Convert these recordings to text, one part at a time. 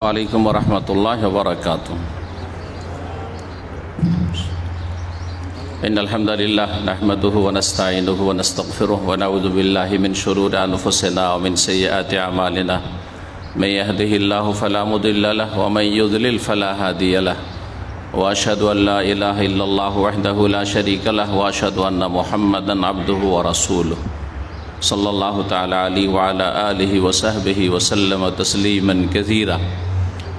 عليكم ورحمة الله وبركاته. إن الحمد لله نحمده ونستعينه ونستغفره ونعوذ بالله من شرور أنفسنا ومن سيئات أعمالنا. من يهده الله فلا مضل له ومن يضلل فلا هادي له. وأشهد أن لا إله إلا الله وحده لا شريك له وأشهد أن محمدا عبده ورسوله صلى الله تعالى عليه وعلى آله وصحبه وسلم تسليما كثيرا.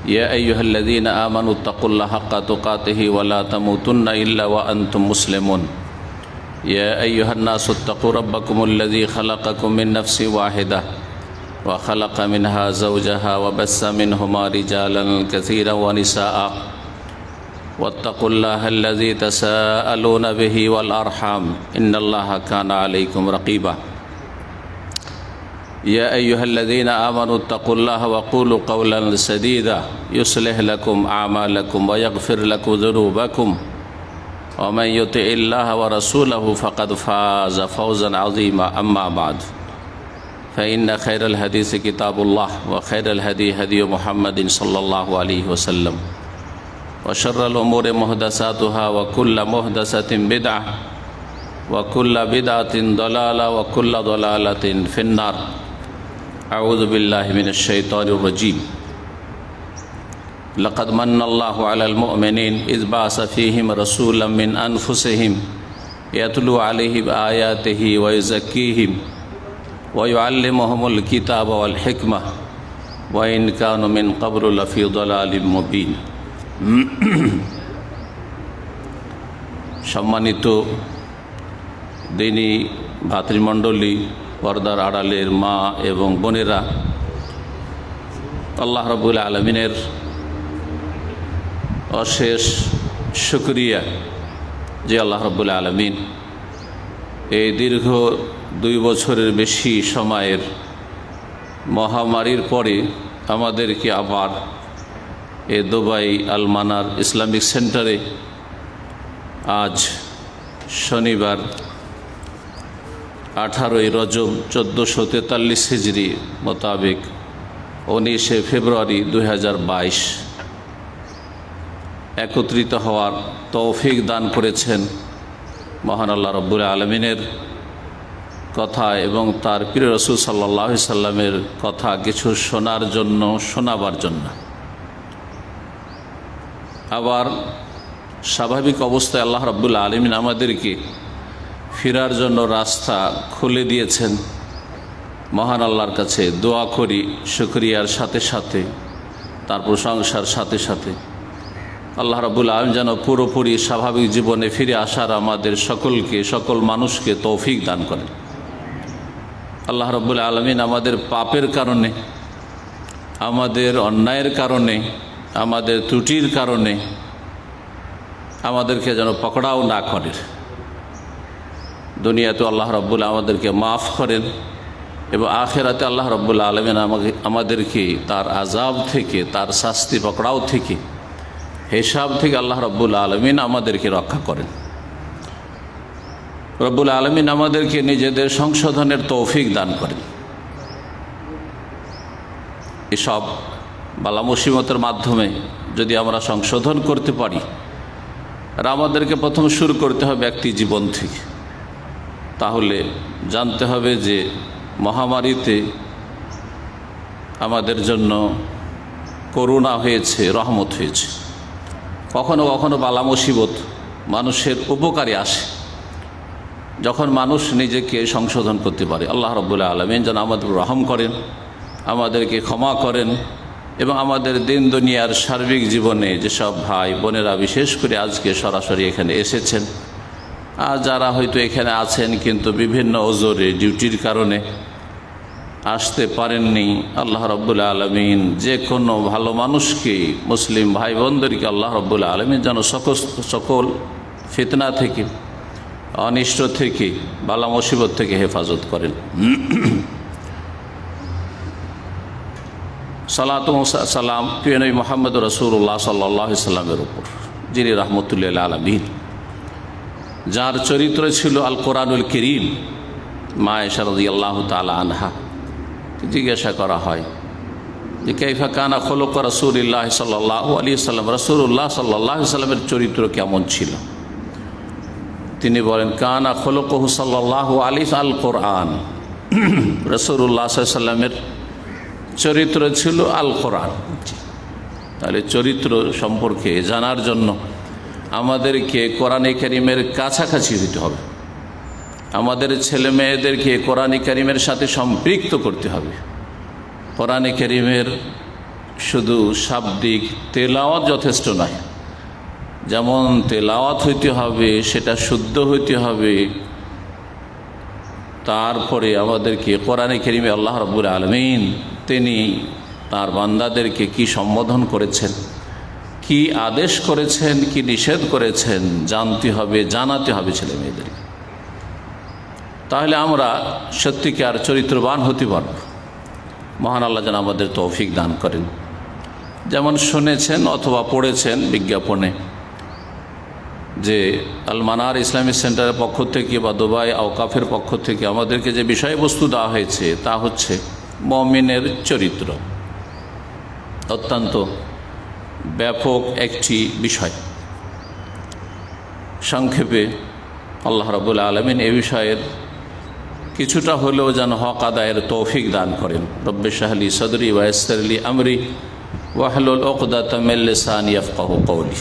يا أيها الذين آمنوا اتقوا الله حق تقاته ولا تموتن إلا وأنتم مسلمون. يا أيها الناس اتقوا ربكم الذي خلقكم من نفس واحدة وخلق منها زوجها وبث منهما رجالا كثيرا ونساء واتقوا الله الذي تساءلون به والأرحام إن الله كان عليكم رقيبا. يا أيها الذين آمنوا اتقوا الله وقولوا قولا سديدا يصلح لكم أعمالكم ويغفر لكم ذنوبكم ومن يطع الله ورسوله فقد فاز فوزا عظيما. أما بعد فإن خير الحديث كتاب الله وخير الهدي هدي محمد صلى الله عليه وسلم وشر الأمور محدثاتها وكل محدثة بدعة وكل بدعة ضلالة وكل ضلالة في النار. أعوذ بالله من الشيطان الرجيم. لقد من الله على المؤمنين إذ بعث فيهم رسولا من أنفسهم يتلو عليهم آياته ويزكيهم ويعلمهم الكتاب والحكمة وإن كانوا من قبل لفي ضلال مبين. সম্মানিত দিনী ভাতৃমণ্ডলী, পর্দার আড়ালের মা এবং বোনেরা, আল্লাহ রাব্বুল আলামিনের অশেষ শুকরিয়া যে আল্লাহ রাব্বুল আলামিন এই দীর্ঘ 2 বছরের বেশি সময়ের মহামারীর পরে আমাদেরকে আবার এই দুবাই আল মানার ইসলামিক সেন্টারে আজ শনিবার 18 রজব 1443 হিজরি মোতাবেক 19 ফেব্রুয়ারি 2022 একত্রিত হওয়ার তৌফিক দান করেছেন মহান আল্লাহ রাব্বুল আলামিনের কথা এবং তার প্রিয় রাসূল সাল্লাল্লাহু আলাইহি সাল্লামের কথা কিছু শোনার জন্য, শোনাবার জন্য। আবার স্বাভাবিক অবস্থায় আল্লাহ রাব্বুল আলামিন আমাদেরকে ফেরার জন্য রাস্তা খুলে দিয়েছেন। মহান আল্লাহর কাছে দোয়া করি, শুকরিয়ার সাথে সাথে, তার প্রশংসার সাথে সাথে আল্লাহ রাব্বুল আলামিন যেন পুরোপুরি স্বাভাবিক জীবনে ফিরে আসার আমাদের সকলকে, সকল মানুষকে তৌফিক দান করেন। আল্লাহ রাব্বুল আলামিন আমাদের পাপের কারণে, আমাদের অন্যায়ের কারণে, আমাদের ত্রুটির কারণে আমাদেরকে যেন পকড়াও না করেন। দুনিয়াতে আল্লাহ রাব্বুল আমাদেরকে মাফ করেন এবং আখিরাতে আল্লাহ রাব্বুল আলামিন আমাদেরকে তার আযাব থেকে, তার শাস্তি পকড়াও থেকে, হিসাব থেকে আল্লাহ রাব্বুল আলামিন আমাদেরকে রক্ষা করেন। রব্বুল আলামিন আমাদেরকে নিজেদের সংশোধনের তৌফিক দান করেন। এসব বালা মুসিবতের মাধ্যমে যদি আমরা সংশোধন করতে পারি, আর আমাদেরকে প্রথম শুরু করতে হবে ব্যক্তি জীবন থেকে। তাহলে জানতে হবে যে মহামারীতে আমাদের জন্য করুণা হয়েছে, রহমত হয়েছে। কখনো কখনো বালা মুসিবত মানুষের উপকারে আসে যখন মানুষ নিজেকে সংশোধন করতে পারে। আল্লাহ রাব্বুল আলামিন যেন আমাদের রহম করেন, আমাদেরকে ক্ষমা করেন এবং আমাদের দিন দুনিয়ার সার্বিক জীবনে যেসব ভাই বোনেরা বিশেষ করে আজকে সরাসরি এখানে এসেছেন, আর যারা হয়তো এখানে আছেন কিন্তু বিভিন্ন ওজরে ডিউটির কারণে আসতে পারেননি, আল্লাহ রাব্বুল আলামিন যে কোনো ভালো মানুষকে, মুসলিম ভাই বোনদেরকে আল্লাহ রাব্বুল আলামিন যেন সকল ফিতনা থেকে, অনিষ্ট থেকে, বালা মুসিবত থেকে হেফাজত করেন। সালাতু সালাম প্রিয় নবী মুহাম্মদ রাসূলুল্লাহ সাল্লাল্লাহু আলাইহি সাল্লামের উপর, যিনি রাহমাতুল লিল আলামিন, যার চরিত্র ছিল আল কোরআনুল কারীম। মা আয়েশা রাদিয়াল্লাহু তাআলা আনহা জিজ্ঞাসা করা হয় যে কাইফা কানা খুলুক রাসূলিল্লাহ সাল্লাল্লাহু আলাইহি ওয়াসাল্লাম, রাসূলুল্লাহ সাল্লাল্লাহু আলাইহি ওয়াসাল্লামের চরিত্র কেমন ছিল। তিনি বলেন কানা খুলুকুহু সাল্লাল্লাহু আলাইহি আল কোরআন, রাসূলুল্লাহ সাল্লাল্লাহু আলাইহি ওয়াসাল্লামের চরিত্র ছিল আল কোরআন। তাহলে চরিত্র সম্পর্কে জানার জন্য আমাদেরকে কোরআনে কারীমের কাছাকাছি হতে হবে, আমাদের ছেলে মেয়েদেরকে কোরআনে কারীমের সাথে সম্পৃক্ত করতে হবে। কোরআনে কারীমের শুধু শাব্দিক তেলাওয়াত যথেষ্ট নয়, যেমন তেলাওয়াত হইতে হবে সেটা শুদ্ধ হইতে হবে, তারপরে আমাদেরকে কোরআনে কারীমে আল্লাহ রাব্বুল আলামিন তিনি তার বান্দাদেরকে কি সম্বোধন করেছেন, কি আদেশ করেছেন, কি নিষেধ করেছেন জানতে হবে, জানাতে হবে ছেলে মেয়েদেরকে। তাহলে আমরা সত্যিকার চরিত্রবান হতে পারব। মহান আল্লাহ যেন আমাদের তৌফিক দান করেন। যেমন শুনেছেন অথবা পড়েছেন বিজ্ঞাপনে যে আল মানার ইসলামিক সেন্টারের পক্ষ থেকে বা দুবাই আওকাফের পক্ষ থেকে আমাদেরকে যে বিষয়বস্তু দেওয়া হয়েছে তা হচ্ছে মুমিনের চরিত্র। অত্যন্ত ব্যাপক একটি বিষয়। সংক্ষেপে আল্লাহ রাব্বুল আলামিন এই বিষয়ের কিছুটা হলেও যেন হক আদায়ের তৌফিক দান করেন। রব্বি ইশরাহ লি সাদরি ওয়া ইয়াসসির লি আমরি ওয়াহলুল উকদাতাম মিন লিসানি ইয়াফকাহু কওলি।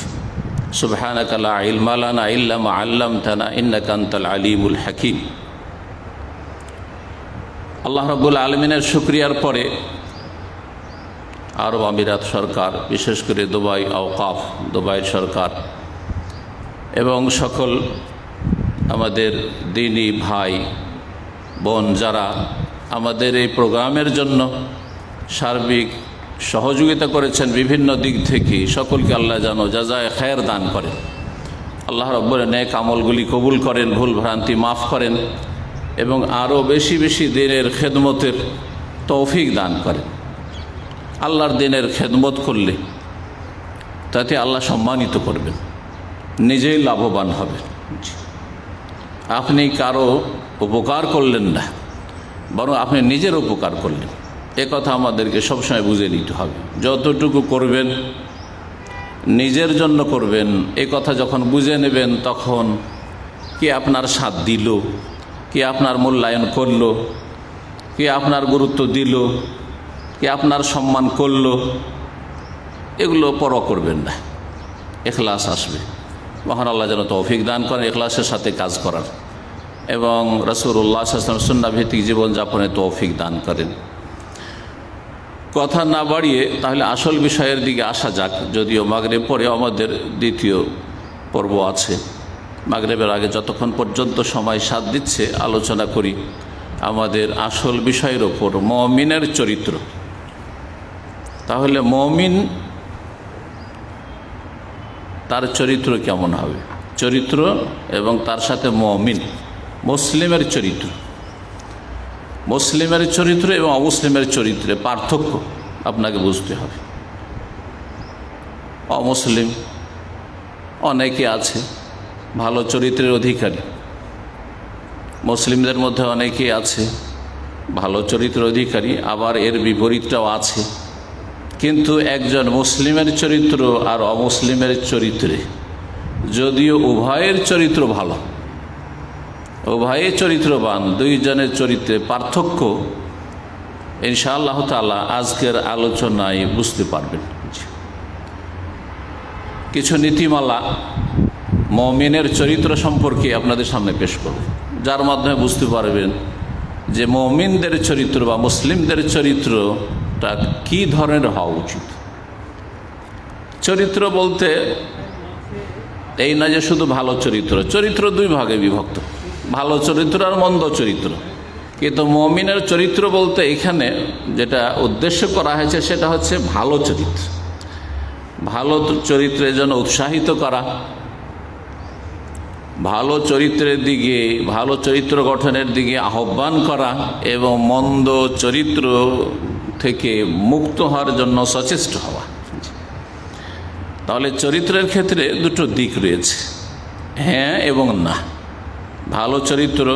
সুবহানাকা লা ইলমা লানা ইল্লা মা আল্লামতানা ইন্নাকা আনতাল আলিমুল হাকীম। আল্লাহ রাব্বুল আলামিনের শুকরিয়ার পরে আরব আমিরাত সরকার, বিশেষ করে দুবাই আওকাফ, দুবাই সরকার এবং সকল আমাদের দ্বীনি ভাই বোন যারা আমাদের এই প্রোগ্রামের জন্য সার্বিক সহযোগিতা করেছেন বিভিন্ন দিক থেকে, সকলকে আল্লাহ যেন জাযায়ে খায়ের দান করেন। আল্লাহ রাব্বুল নেক আমলগুলি কবুল করেন, ভুল ভ্রান্তি মাফ করেন এবং আরও বেশি বেশি দিনের খেদমতের তৌফিক দান করেন। আল্লাহর দিনের খেদমত করলে তাতে আল্লাহ সম্মানিত করবেন, নিজেই লাভবান হবেন। আপনি কারো উপকার করলেন না, বরং আপনি নিজের উপকার করলেন। এ কথা আমাদেরকে সবসময় বুঝে নিতে হবে। যতটুকু করবেন নিজের জন্য করবেন, এ কথা যখন বুঝে নেবেন তখন কে আপনার সাথ দিল, কে আপনার মূল্যায়ন করল, কে আপনার গুরুত্ব দিল, কে আপনার সম্মান করল, এগুলো পরোয়া করবেন না। ইখলাস আসবে। মহান আল্লাহ যেন তৌফিক দান করেন ইখলাসের সাথে কাজ করার এবং রাসূলুল্লাহ সাল্লাল্লাহু আলাইহি ওয়াসাল্লাম সুন্নাহ ভিত্তিক জীবনযাপনে তৌফিক দান করেন। কথা না বাড়িয়ে তাহলে আসল বিষয়ের দিকে আসা যাক। যদিও মাগরিব পরে আমাদের দ্বিতীয় পর্ব আছে, মাগরিবের আগে যতক্ষণ পর্যন্ত সময় সাথ দিচ্ছে আলোচনা করি আমাদের আসল বিষয়ের ওপর, মুমিনের চরিত্র। তাহলে মুমিন তার চরিত্র কেমন হবে, চরিত্র এবং তার সাথে মুমিন মুসলিমের চরিত্র। মুসলিমের চরিত্র এবং অমুসলিমের চরিত্রে পার্থক্য আপনাকে বুঝতে হবে। অমুসলিম অনেকে আছে ভালো চরিত্রের অধিকারী, মুসলিমদের মধ্যে অনেকে আছে ভালো চরিত্রের অধিকারী, আবার এর বিপরীতটাও আছে। কিন্তু একজন মুসলিমের চরিত্র আর অমুসলিমের চরিত্রে যদিও উভয়ের চরিত্র ভালো, উভয়ের চরিত্রবান, দুইজনের চরিত্রে পার্থক্য ইনশাআল্লাহ তাআলা আজকের আলোচনায় বুঝতে পারবেন। কিছু নীতিমালা মুমিনের চরিত্র সম্পর্কে আপনাদের সামনে পেশ করব, যার মাধ্যমে বুঝতে পারবেন যে মুমিনদের চরিত্র বা মুসলিমদের চরিত্রটা কী ধরনের হওয়া উচিত। চরিত্র বলতে এই না যে শুধু ভালো চরিত্র, চরিত্র দুই ভাগে বিভক্ত, ভালো চরিত্র আর মন্দ চরিত্র। কিন্তু মুমিনের চরিত্র বলতে এখানে যেটা উদ্দেশ্য করা হয়েছে সেটা হচ্ছে ভালো চরিত্র, ভালো চরিত্রের জন্য উৎসাহিত করা, ভালো চরিত্রের দিকে, ভালো চরিত্র গঠনের দিকে আহ্বান করা এবং মন্দ চরিত্র থেকে মুক্ত হওয়ার জন্য সচেষ্ট হওয়া। তাহলে চরিত্রের ক্ষেত্রে দুটো দিক রয়েছে, হ্যাঁ এবং না। ভালো চরিত্র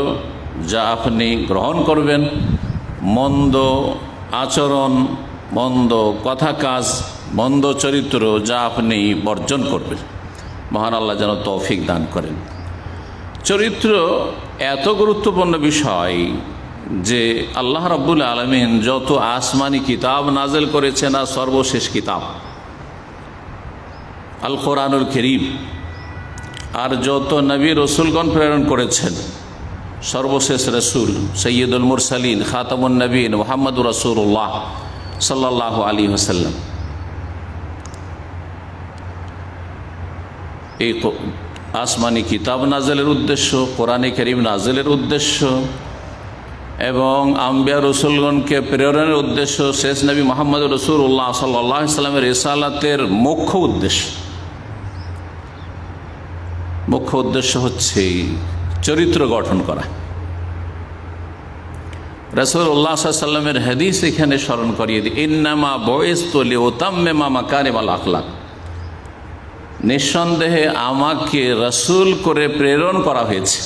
যা আপনি গ্রহণ করবেন, মন্দ আচরণ, মন্দ কথা কাজ, মন্দ চরিত্র যা আপনি বর্জন করবেন। মহান আল্লাহ যেন তৌফিক দান করেন। চরিত্র এত গুরুত্বপূর্ণ বিষয় যে আল্লাহ রাব্বুল আলামিন যত আসমানি কিতাব নাজেল করেছেন, আর সর্বশেষ কিতাব আল কোরআনুল কারীম, আর যত নবী রসুলগণ প্রেরণ করেছেন, সর্বশেষ রসুল সৈয়দুল মুরসালিন খাতামুন নবীন মুহাম্মদুর রাসূলুল্লাহ সাল্লাল্লাহু আলাইহি ওয়াসাল্লাম, এই আসমানি কিতাব নাজেলের উদ্দেশ্য, কোরআনে কারীম নাজেলের উদ্দেশ্য এবং আম্বিয়া রসুলগণকে প্রেরণের উদ্দেশ্য, শেষ নবী মুহাম্মদ রাসূলুল্লাহ সাল্লাল্লাহু আলাইহি ওয়াসাল্লামের রিসালাতের মুখ্য উদ্দেশ্য হচ্ছে চরিত্র গঠন করা। রাসূলুল্লাহ সাল্লাল্লাহু আলাইহি ওয়াসাল্লামের হাদিস এখানে স্মরণ করিয়ে দিই, ইন্নামা বুইসতু লিউতাম্মিমা মাকারিমাল আখলাক, নিঃসন্দেহে আমাকে রসুল করে প্রেরণ করা হয়েছে,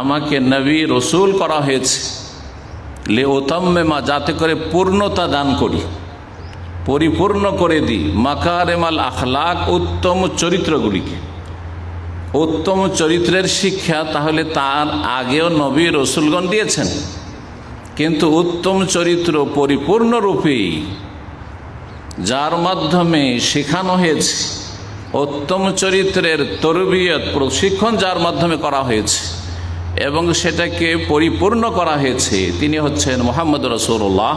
আমাকে নবী রসুল করা হয়েছে লিউতাম্মিমা, যাতে করে পূর্ণতা দান করি, পরিপূর্ণ করে দিই মাকারিমাল আখলাক, উত্তম চরিত্রগুলিকে। উত্তম চরিত্রের শিক্ষা তাহলে তার আগেও নবী রসুলগণ দিয়েছেন, কিন্তু উত্তম চরিত্র পরিপূর্ণরূপে যার মাধ্যমে শেখানো হয়েছে, উত্তম চরিত্রের তরবিয়ত প্রশিক্ষণ যার মাধ্যমে করা হয়েছে এবং সেটাকে পরিপূর্ণ করা হয়েছে, তিনি হচ্ছেন মুহাম্মদ রাসূলুল্লাহ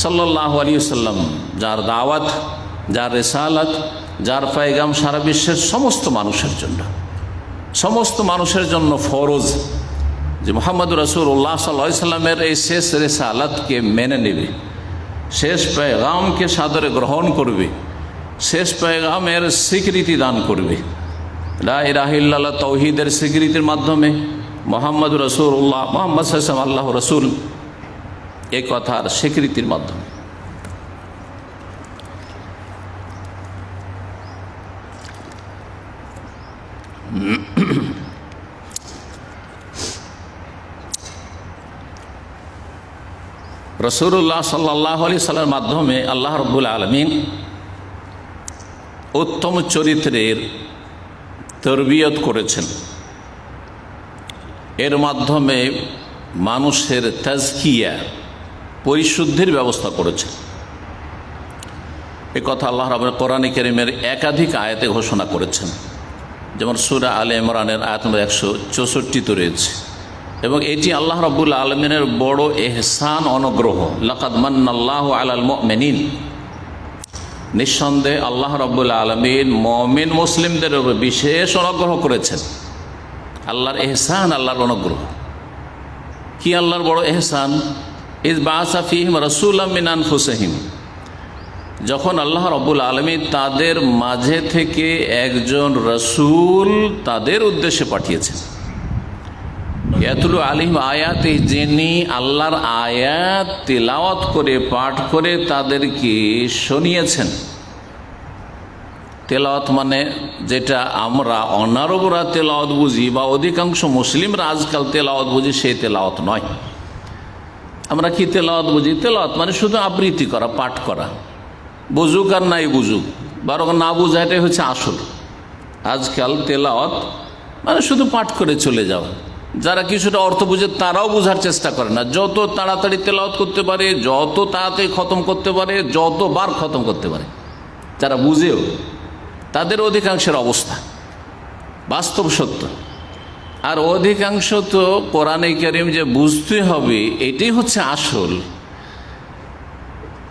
সাল্লাল্লাহু আলাইহি ওয়াসাল্লাম, যার দাওয়াত, যার রিসালাত, যার পয়গাম সারা বিশ্বের সমস্ত মানুষের জন্য ফরজ যে মুহাম্মদ রাসূলুল্লাহ সাল্লাল্লাহু আলাইহি ওয়াসাল্লামের এই শেষ রিসালাতকে মেনে নেবে, শেষ পয়গামকে সাদরে গ্রহণ করবে, শেষ পয়গামের স্বীকৃতি দান করবে, লা ইলাহা ইল্লাল্লাহ তাওহীদের স্বীকৃতির মাধ্যমে মুহাম্মদ রাসূলুল্লাহ, মুহাম্মদ সাল্লাল্লাহু আলাইহি ওয়াসাল্লাম আল্লাহর রাসূল, এই কথার স্বীকৃতির মাধ্যমে। রাসূলুল্লাহ সাল্লাল্লাহু আলাইহি ওয়াসাল্লামের মাধ্যমে আল্লাহ রাব্বুল আলামিন উত্তম চরিত্রের তরবিয়ত করেছেন, এর মাধ্যমে মানুষের তাজকিয়া, পরিশুদ্ধির ব্যবস্থা করেছেন। এ কথা আল্লাহ রাব্বুল কোরআনে কারীমের একাধিক আয়াতে ঘোষণা করেছেন, যেমন সূরা আলে ইমরানের আয়াত নম্বর 164 রয়েছে, এবং এটি আল্লাহ রাব্বুল আলামিনের বড় এহসান, অনুগ্রহ। লাকাদ মান্নাল্লাহু আলাল মুমিনিন, নিঃসন্দেহে আল্লাহ রাব্বুল আলামিন মুমিন মুসলিমদের উপর বিশেষ অনুগ্রহ করেছেন। আল্লাহর এহসান, আল্লাহর অনুগ্রহ। কি আল্লাহর বড় এহসান? ইয বাআসা ফীহিম রাসূলাম মিন আনফুসিহিম, যখন আল্লাহ রাব্বুল আলামিন তাদের মাঝে থেকে একজন রসুল তাদের উদ্দেশ্যে পাঠিয়েছেন। ইয়াতলু আলাইহিম আয়াতি, যিনি আল্লাহর আয়াত তিলাওয়াত করে, পাঠ করে তাদেরকে শুনিয়েছেন। তেলাওয়াত মানে যেটা আমরা অনারবরা তেলাওয়াত বুঝি বা অধিকাংশ মুসলিমরা আজকাল তেলাওয়াত বুঝি, সেই তেলাওয়াত নয়। আমরা কি তেলাওয়াত বুঝি? তেলাওয়াত মানে শুধু আবৃত্তি করা, পাঠ করা, বুঝুক আর নাই বুঝুক, বরং না বুঝা, এটাই হচ্ছে আসল। আজকাল তেলাওয়াত মানে শুধু পাঠ করে চলে যাও। যারা কিছুটা অর্থ বুঝে তারাও বোঝার চেষ্টা করে না। যত তাড়াতাড়ি তেলাওয়াত করতে পারে, যত তাড়াতাড়ি খতম করতে পারে, যতবার খতম করতে পারে, যারা বুঝেও তাদের অধিকাংশের অবস্থা বাস্তব সত্য। আর অধিকাংশ তো কোরআনে কারীম যে বুঝতে হবে, এটাই হচ্ছে আসল।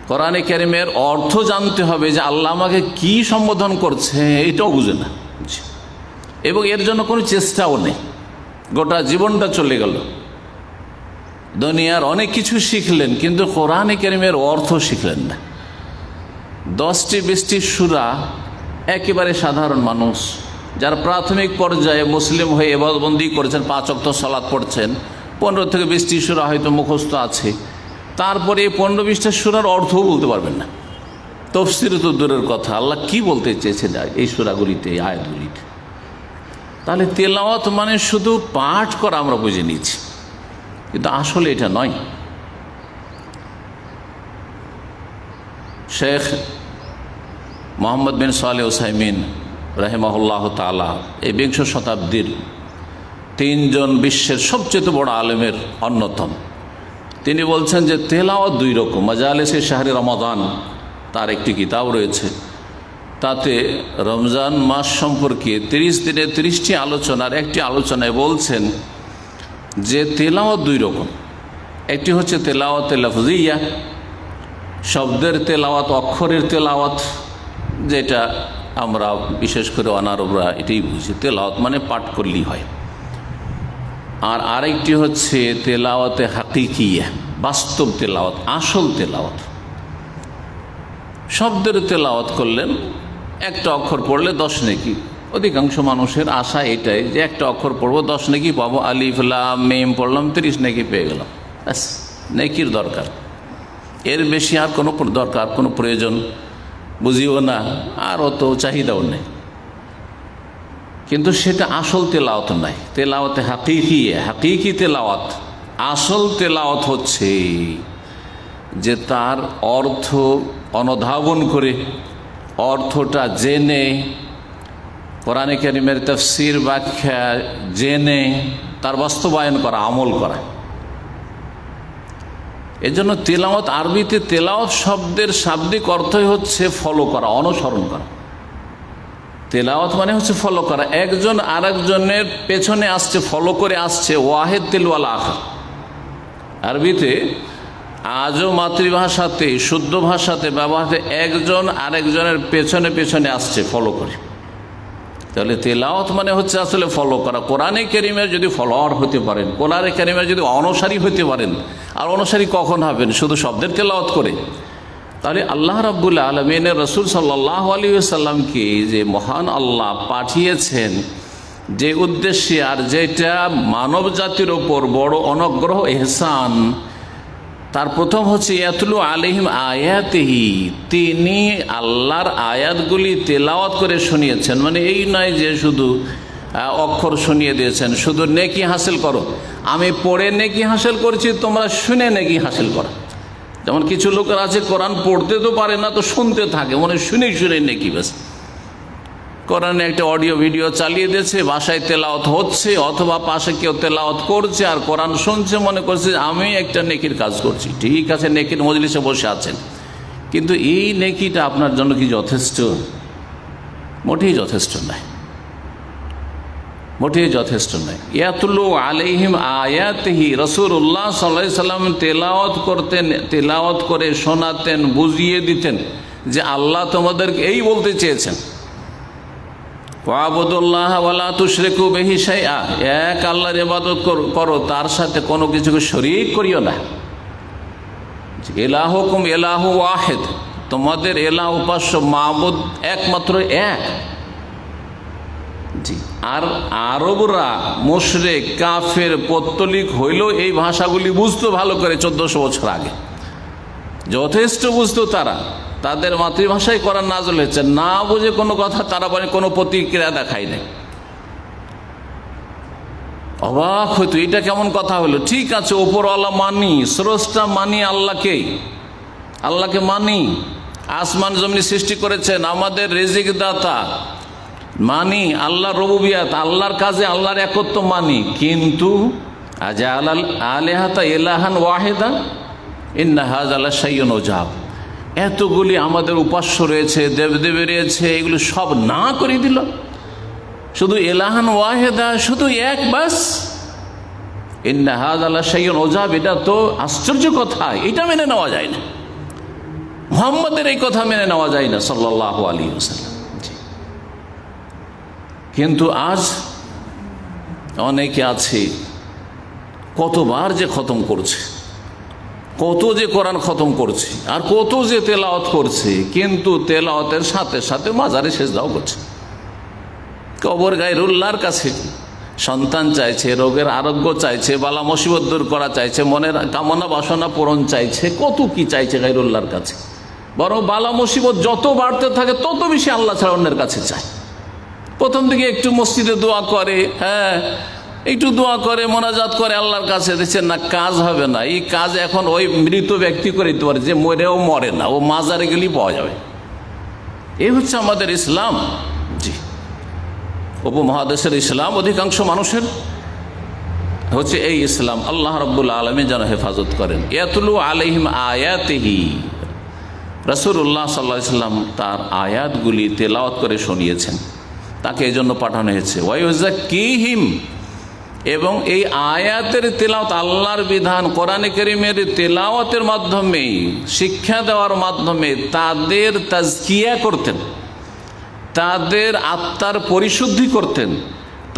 কোরআনে কারীমের অর্থ জানতে হবে, যে আল্লাহ আমাকে কি সম্বোধন করছে, এটাও বুঝে না, এবং এর জন্য কোনো চেষ্টাও নেই। গোটা জীবনটা চলে গেল, দুনিয়ার অনেক কিছু শিখলেন, কিন্তু কোরআনে কারীমের অর্থ শিখলেন না। 10টি 20টি সূরা একেবারে সাধারণ মানুষ, যারা প্রাথমিক পর্যায়ে মুসলিম হয়ে ইবাদতবন্দি করেছেন, 5 ওয়াক্ত সালাত পড়ছেন, 15 থেকে 20টি সূরা হয়তো মুখস্থ আছে, তারপরে 15-20টা সূরার অর্থও বলতে পারবেন না। তাফসীর তো দূরের কথা, আল্লাহ কি বলতে চেয়েছেন এই সূরাগুলিতে, এই আয়াতগুলিতে। তাহলে তেলাওয়াত মানে শুধু পাঠ করা আমরা বুঝে নিয়েছি, কিন্তু আসলে এটা নয়। শেখ মোহাম্মদ বিন সালেহ উসাইমিন রাহিমাহুল্লাহ তাআলা এই বিংশ শতাব্দীর তিনজন বিশ্বের সবচেয়ে বড় আলেমের অন্যতম। তিনি বলছেন যে তেলাওয়াত দুই রকম। মাজালিসে শাহরি রমাদান তার একটি কিতাব রয়েছে, তাতে রমজান মাস সম্পর্কে 30 দিনে 30টি আলোচনার একটি আলোচনায় বলছেন যে তেলাওয়াত দুই রকম। একটি হচ্ছে তেলাওয়াতে লফজিয়া, শব্দের তেলাওয়াত, অক্ষরের তেলাওয়াত, যেটা আমরা বিশেষ করে অনারবরা এটাই বুঝি, তেলাওয়াত মানে পাঠ করলেই হয়। আর আরেকটি হচ্ছে তেলাওয়াতে হাকিকিয়া, বাস্তব তেলাওয়াত, আসল তেলাওয়াত। শব্দের তেলাওয়াত করলেন, একটা অক্ষর পড়লে 10 নেকি। অধিকাংশ মানুষের আশা এটাই যে একটা অক্ষর পড়বো 10 নেকি পাবো, আলিফ লাম মিম পড়লাম 30 নেকি পেয়ে গেলাম, ব্যাস নেকির দরকার। এর বেশি আর কোনো দরকার, কোনো প্রয়োজন বুঝিও না, আর অত চাহিদাও নেই। কিন্তু সেটা আসল তেলাওয়াত নাই। তেলাওয়াতে হাকিকি তেলাওয়াত, আসল তেলাওয়াত হচ্ছে যে তার অর্থ অনুধাবন করে, অর্থটা জেনে, কোরআনে কারীমের তাফসীর ব্যাখ্যা জেনে তার বাস্তবায়ন করা, আমল করা। এজন্য তেলাওয়াত, আরবিতে তেলাওয়াত শব্দের শাব্দিক অর্থই হচ্ছে ফলো করা, অনুসরণ করা। তেলাওয়াত মানে হচ্ছে ফলো করা, একজন আরেকজনের পেছনে আসছে, ফলো করে আসছে। ওয়াহেদ তিলওয়াল আখার, আরবিতে আজও মাতৃভাষাতে, শুদ্ধ ভাষাতে ব্যবহার, একজন আরেকজনের পেছনে পেছনে আসছে ফলো করে। তাহলে তেলাওয়াত মানে হচ্ছে আসলে ফলো করা। কোরআনে কারীমের যদি ফলোয়ার হতে পারেন, কোরআনে কারীমের যদি অনুসারী হতে পারেন, আর অনুসারী কখন হবেন? শুধু শব্দের তেলাওয়াত করে। তাহলে আল্লাহ রাব্বুল আলামিনের রাসূল সাল্লাল্লাহু আলাইহি ওয়াসাল্লামকে যে মহান আল্লাহ পাঠিয়েছেন যে উদ্দেশ্যে, আর যেটা মানব জাতির ওপর বড় অনুগ্রহ, ইহসান, তার প্রথম হচ্ছে ইয়াতলু আলাইহিম আয়াতিহি, তিনি আল্লাহর আয়াতগুলি তেলাওয়াত করে শুনিয়েছেন। মানে এই নয় যে শুধু অক্ষর শুনিয়ে দিয়েছেন, শুধু নেকি হাসিল করো, আমি পড়ে নেকি হাসিল করছি, তোমরা শুনে নেকি হাসিল করো। যেমন কিছু লোকের আছে কোরআন পড়তে তো পারে না, তো শুনতে থাকে, মানে শুনে শুনে নেকি, ব্যাস কোরআনে একটা অডিও ভিডিও চালিয়ে দিয়েছে, বাসায় তেলাওয়াত হচ্ছে, অথবা পাশে কেউ তেলাওয়াত করছে আর কোরআন শুনছে, মনে করছে আমি একটা নেকির কাজ করছি। ঠিক আছে, নেকির মজলিসে বসে আছেন, কিন্তু এই নেকিটা আপনার জন্য কি যথেষ্ট? মোটেই যথেষ্ট নয়, মোটেই যথেষ্ট নয়। ইয়াতলু আলাইহিম আয়াতিহি, রাসূলুল্লাহ সাল্লাল্লাহু আলাইহি সাল্লাম তেলাওয়াত করতেন, তেলাওয়াত করে শোনাতেন, বুঝিয়ে দিতেন যে আল্লাহ তোমাদেরকে এই বলতে চেয়েছেন, ওয়াবুদুল্লাহ ওয়ালা তুশরিকু বিহি শাইআ, এক আল্লাহর ইবাদত করো, তার সাথে কোনো কিছুকে শরীক করিও না। ইলাহুকুম ইলাহু ওয়াহিদ, তোমাদের এলাহ, উপাস্য, মাবুদ একমাত্র এক। জি, আর আরবরা মুশরিক, কাফের, পৌত্তলিক হইল এই ভাষাগুলি বুঝতো ভালো করে 1400 বছর আগে, যথেষ্ট বুঝতো তারা। তাদের মাতৃভাষায় কোরআন নাযিল হয়েছে, না বুঝে কোনো কথা তারা বলে কোনো প্রতিক্রিয়া দেখায় নাই। অবাক হইতো, এটা কেমন কথা হলো? ঠিক আছে, ওপরওয়ালা মানি, স্রষ্টা মানি, আল্লাহকে মানি, আসমান জমিন সৃষ্টি করেছেন, আমাদের রিজিক দাতা মানি, আল্লাহর রুবুবিয়াত, আল্লাহর কাজে আল্লাহর একত্ব মানি, কিন্তু আজালাল আলিহাতা ইলাহান ওয়াহিদা ইন্না হাযা লাশাইউন উজাব, এতগুলি আমাদের উপাস্য রয়েছে, দেবদেবী রয়েছে, এগুলো সব না করে দিল, শুধু ইলাহান ওয়াহিদা, শুধু এক, বাস। ইন্না হাযা লাশাইউন উজাব, এটা তো আশ্চর্য কথা, এটা মেনে নেওয়া যায় না। মুহাম্মদের এই কথা মেনে নেওয়া যায় না সাল্লাল্লাহু আলাইহি ওয়াসাল্লাম। কিন্তু আজ অনেকে আছে, কতবার যে খতম করছে, কত যে কোরআন খতম করছে, আর কত যে তেলাওয়াত করছে, কিন্তু তেলাওয়াতের সাথে সাথে মাজারে সেজদাও করছে, কবর গায়রুল্লাহর কাছে সন্তান চাইছে, রোগের আরোগ্য চাইছে, বালা মুসিবত দূর করা চাইছে, মনের কামনা বাসনা পূরণ চাইছে, কত কি চাইছে গায়রুল্লাহর কাছে। বরং বালা মুসিবত যত বাড়তে থাকে তত বেশি আল্লাহ ছাড়া অন্যের কাছে চায়। প্রথম দিকে একটু মসজিদে দোয়া করে, হ্যাঁ, একটু দোয়া করে, মোনাজাত করে আল্লাহর কাছে, দেখছেন না কাজ হবে না। এই কাজ এখন ওই মৃত ব্যক্তি করে দিতে পারে, যে মরেও মরে না, ও মাজারে গেলেই পাওয়া যাবে। এই হচ্ছে আমাদের ইসলাম। জি, উপমহাদেশের ইসলাম, অধিকাংশ মানুষের হচ্ছে এই ইসলাম। আল্লাহ রাব্বুল আলামিন যেন হেফাজত করেন। ইয়াতলু আলাইহিম আয়াতিহি, রাসূলুল্লাহ সাল্লাল্লাহু আলাইহি ওয়াসাল্লাম তার আয়াতগুলি তেলাওয়াত করে শুনিয়েছেন, তাকে এই জন্য পাঠানো হয়েছে। ওয়া ইউযাক্কিহিম, এবং এই আয়াতের তেলাওয়াত, আল্লাহর বিধান কোরআনে কারীমের তেলাওয়াতের মাধ্যমে, শিক্ষা দেওয়ার মাধ্যমে তাদের তাজকিয়া করতেন, তাদের আত্মার পরিশুদ্ধি করতেন,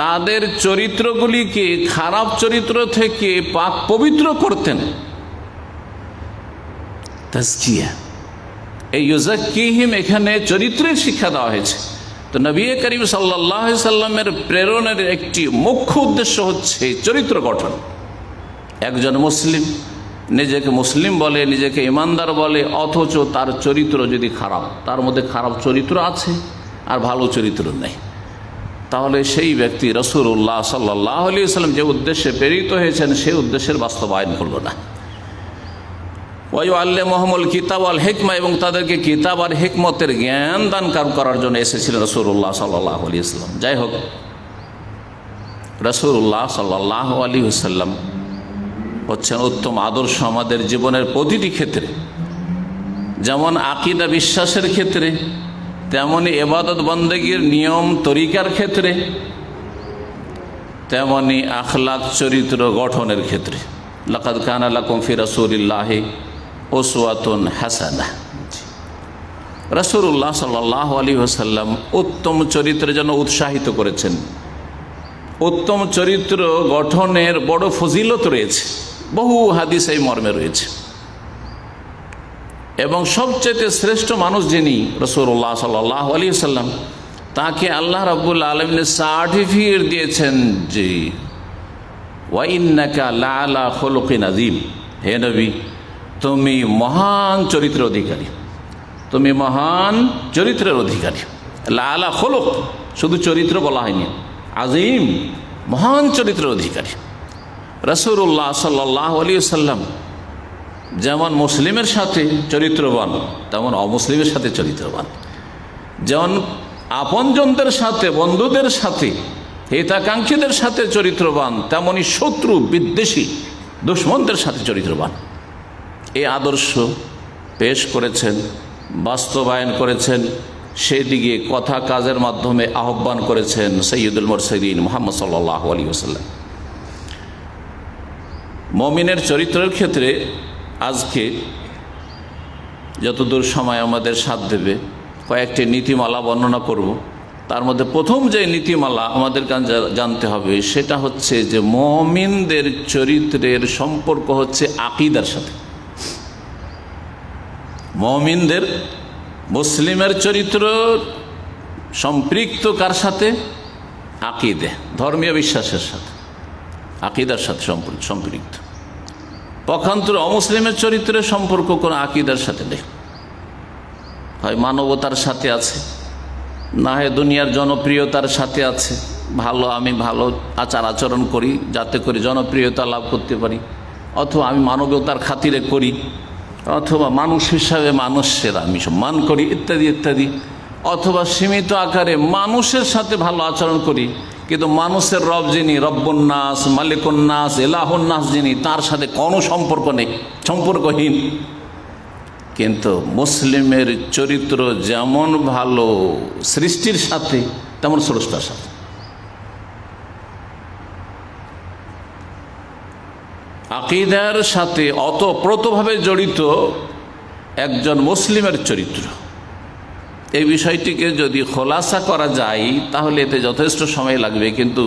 তাদের চরিত্রগুলিকে খারাপ চরিত্র থেকে পাক পবিত্র করতেন। তাজকিয়া, এই ইউযাক্কিহিম, এখানে চরিত্রের শিক্ষা দেওয়া হয়েছে। তো নবী করিম সাল্লাল্লাহু আলাইহি সাল্লামের প্রেরণের একটি মুখ্য উদ্দেশ্য হচ্ছে চরিত্র গঠন। একজন মুসলিম নিজেকে মুসলিম বলে, নিজেকে ইমানদার বলে, অথচ তার চরিত্র যদি খারাপ, তার মধ্যে খারাপ চরিত্র আছে আর ভালো চরিত্র নেই, তাহলে সেই ব্যক্তি রাসূলুল্লাহ সাল্লাল্লাহু আলাইহি ওয়াসাল্লাম যে উদ্দেশ্যে প্রেরিত হয়েছেন সেই উদ্দেশ্যের বাস্তবায়ন করল না। ওয়ায়ুআল্লিমুহুমুল কিতাব ওয়াল হিকমা, এবং তাদেরকে কিতাব আর হিকমতের জ্ঞান দান করার জন্য এসেছিলেন রাসূলুল্লাহ সাল্লাল্লাহু আলাইহি ওয়াসাল্লাম। যাই হোক, রাসূলুল্লাহ সাল্লাল্লাহু আলাইহি ওয়াসাল্লাম হচ্ছেন উত্তম আদর্শ আমাদের জীবনের প্রতিটি ক্ষেত্রে, যেমন আকীদা বিশ্বাসের ক্ষেত্রে, তেমনি ইবাদত বন্দেগীর নিয়ম তরিকার ক্ষেত্রে, তেমনি আখলাক চরিত্র গঠনের ক্ষেত্রে। লাকাদ কানা লাকুম ফি রাসূলিল্লাহি উসওয়াতুন হাসানাহ। রাসূলুল্লাহ সাল্লাল্লাহু আলাইহি ওয়াসাল্লাম উত্তম চরিত্রের জন্য উৎসাহিত করেছেন। উত্তম চরিত্র গঠনের বড় ফজিলত রয়েছে, বহু হাদিস এই মর্মে রয়েছে। এবং সবচেয়ে শ্রেষ্ঠ মানুষ যিনি রাসূলুল্লাহ সাল্লাল্লাহু আলাইহি ওয়াসাল্লাম, তাকে আল্লাহ রাব্বুল আলামিন সার্টিফিকেট দিয়েছেন যে ওয়া ইন্নাকা লাআলা খুলুকিন আযীম, হে নবী তুমি মহান চরিত্রের অধিকারী, তুমি মহান চরিত্রের অধিকারী। লাআলা খুলুক, শুধু চরিত্র বলা হয়নি, আযীম, মহান চরিত্রের অধিকারী। রাসূলুল্লাহ সাল্লাল্লাহু আলাইহি ওয়াসাল্লাম যেমন মুসলিমের সাথে চরিত্রবান, তেমন অমুসলিমের সাথে চরিত্রবান। যেমন আপনজনদের সাথে, বন্ধুদের সাথে, হিতাকাঙ্ক্ষীদের সাথে চরিত্রবান, তেমনি শত্রু বিদ্বেষী দুশ্মনদের সাথে চরিত্রবান। এই আদর্শ পেশ করেছেন, বাস্তবায়ন করেছেন, সেদিকে কথা কাজের মাধ্যমে আহ্বান করেছেন সাইয়্যিদুল মুরসালিন মুহাম্মদ সাল্লাল্লাহু আলাইহি ওয়াসাল্লাম। মুমিনের চরিত্রের ক্ষেত্রে আজকে যতদূর সময় আমাদের সাথ দেবে কয়েকটি নীতিমালা বর্ণনা করব। তার মধ্যে প্রথম যে নীতিমালা আমাদের কাছে জানতে হবে সেটা হচ্ছে যে মুমিনদের চরিত্রের সম্পর্ক হচ্ছে আকীদার সাথে। মুমিনদের, মুসলিমের চরিত্র সম্পৃক্ত কার সাথে? আকীদা, ধর্মীয় বিশ্বাসের সাথে, আকীদার সাথে সম্পৃক্ত। পক্ষান্তরে অমুসলিমের চরিত্রের সম্পর্ক কোনো আকীদার সাথে নেই, হয় মানবতার সাথে আছে, না হয় দুনিয়ার জনপ্রিয়তার সাথে আছে। আমি ভালো আচার আচরণ করি যাতে করে জনপ্রিয়তা লাভ করতে পারি, অথবা আমি মানবতার খাতিরে করি, অথবা মানুষ হিসাবে মানুষের আমি সম্মান করি, ইত্যাদি ইত্যাদি। অথবা সীমিত আকারে মানুষের সাথে ভালো আচরণ করি, কিন্তু মানুষের রব যিনি, রব্বুন্নাস, মালিকুন্নাস, ইলাহুন্নাস যিনি, তার সাথে কোনো সম্পর্ক নেই, সম্পর্কহীন। কিন্তু মুসলিমের চরিত্র যেমন ভালো সৃষ্টির সাথে, তেমন স্রষ্টার সাথে। আকীদার সাথে ওতপ্রোতভাবে জড়িত একজন মুসলিমের চরিত্র। এই বিষয়টিকে যদি খোলাসা করা যায় তাহলে এতে যথেষ্ট সময় লাগবে, কিন্তু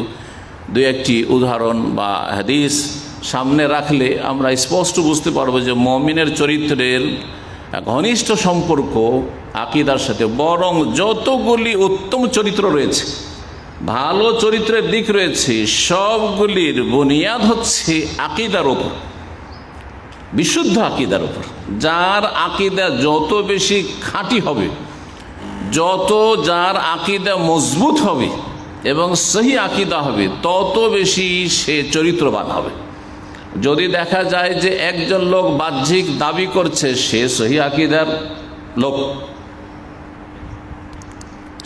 দু একটি উদাহরণ বা হাদিস সামনে রাখলে আমরা স্পষ্ট বুঝতে পারবো যে মুমিনের চরিত্রের ঘনিষ্ঠ সম্পর্ক আকীদার সাথে। বরং যতগুলি উত্তম চরিত্র রয়েছে, ভালো চরিত্রের দিক রয়েছে, সবগুলির বুনিয়াদ হচ্ছে আকীদার ওপর, বিশুদ্ধ আকীদার ওপর। যার আকীদা যত বেশি খাঁটি হবে, যার আকীদা মজবুত হবে, এবং সহি আকীদা হবে, তত বেশি সে চরিত্রবান হবে। যদি দেখা যায় যে একজন লোক বাহ্যিক দাবি করছে সে সহি আকীদার লোক,